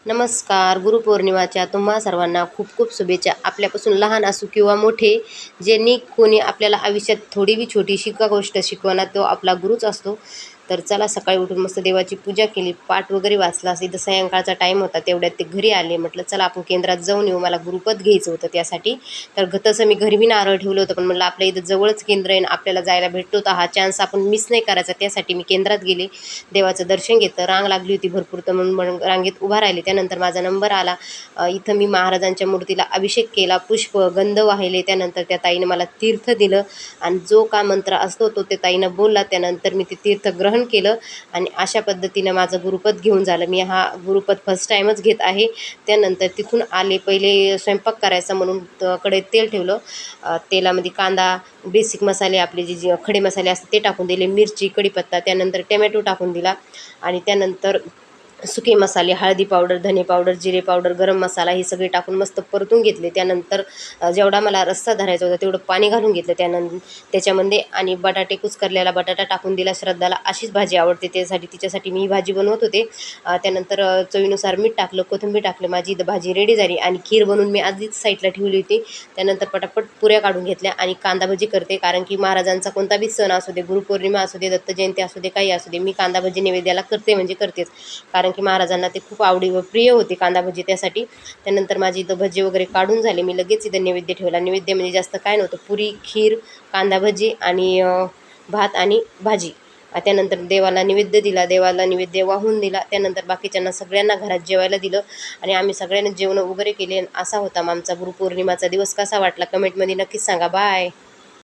नमस्कार. गुरुपौर्णिमाच्या तुम्हा सर्वांना खूप खूप शुभेच्छा. आपल्यापासून लहान असू किंवा मोठे, ज्यांनी कोणी आपल्याला आयुष्यात थोडी बी छोटीशी का गोष्ट शिकवणार तो आपला गुरुच असतो. तर चला सकाळी उठून मस्त देवाची पूजा केली, पाठ वगैरे वाचला. इथं सायंकाळचा टाईम होता, तेवढ्यात ते घरी आले. म्हटलं चला आपण केंद्रात जाऊन येऊ, मला गुरुपद घ्यायचं होतं त्यासाठी. तर तसं मी घरी बी नारळ ठेवलं होतं, पण म्हटलं आपल्या इथं जवळच केंद्र आहे, आपल्याला जायला भेटतो तर हा चान्स आपण मिस नाही करायचा. त्यासाठी मी केंद्रात गेले, देवाचं दर्शन घेतलं. रांग लागली होती भरपूर, तर म्हणून मग रांगेत उभा राहिले. त्यानंतर माझा नंबर आला. इथं मी महाराजांच्या मूर्तीला अभिषेक केला, पुष्प गंध वाहिले. त्यानंतर त्या ताईनं मला तीर्थ दिलं आणि जो का मंत्र असतो तो त्या ताईनं बोलला. त्यानंतर मी ते तीर्थ ग्रहण केलं आणि अशा पद्धतीनं माझं गुरुपद घेऊन झालं. मी हा गुरुपद फर्स्ट टाईमच घेत आहे. त्यानंतर तिथून आले, पहिले स्वयंपाक करायचा म्हणून कढईत तेल ठेवलं. तेलामध्ये कांदा, बेसिक मसाले आपले जे खडे मसाले असतात ते टाकून दिले, मिरची, कढीपत्ता, त्यानंतर टमॅटो टाकून दिला आणि त्यानंतर सुके मसाले, हळदी पावडर, धने पावडर, जिरे पावडर, गरम मसाला हे सगळे टाकून मस्त परतून घेतले. त्यानंतर जेवढा मला रस्सा धरायचा होता तेवढं पाणी घालून घेतलं त्याच्यामध्ये आणि बटाटे, कुस्करलेला बटाटा टाकून दिला. श्रद्धाला अशीच भाजी आवडते, तिच्यासाठी मी ही भाजी बनवत होते. त्यानंतर चवीनुसार मीठ टाकलं, कोथिंबीर टाकलं. माझी इथं भाजी रेडी झाली आणि खीर बनवून मी आधीच साईडला ठेवली होती. त्यानंतर पटापट पुऱ्या काढून घेतल्या आणि कांदा भजी करते, कारण की महाराजांचा कोणता बी सण असू दे, गुरुपौर्णिमा असू दे, दत्त जयंती असू दे, काही असू दे, मी कांदा भजी नैवेद्याला करते म्हणजे करतेच, कारण की महाराजांना ते खूप आवडी व प्रिय होते कांदा भजी. त्यासाठी त्यानंतर माझी इथं भजी वगैरे काढून झाले. मी लगेच इथं नैवेद्य ठेवला. नैवेद्य म्हणजे जास्त काय नव्हतं, पुरी, खीर, कांदा भजी आणि भात आणि भाजी. त्यानंतर देवाला नैवेद्य दिला, देवाला नैवेद्य वाहून दिला. त्यानंतर बाकीच्यांना सगळ्यांना घरात जेवायला दिलं आणि आम्ही सगळ्यांना जेवण वगैरे केले. असा होता आमचा गुरुपौर्णिमाचा दिवस. कसा वाटला कमेंटमध्ये नक्कीच सांगा. बाय.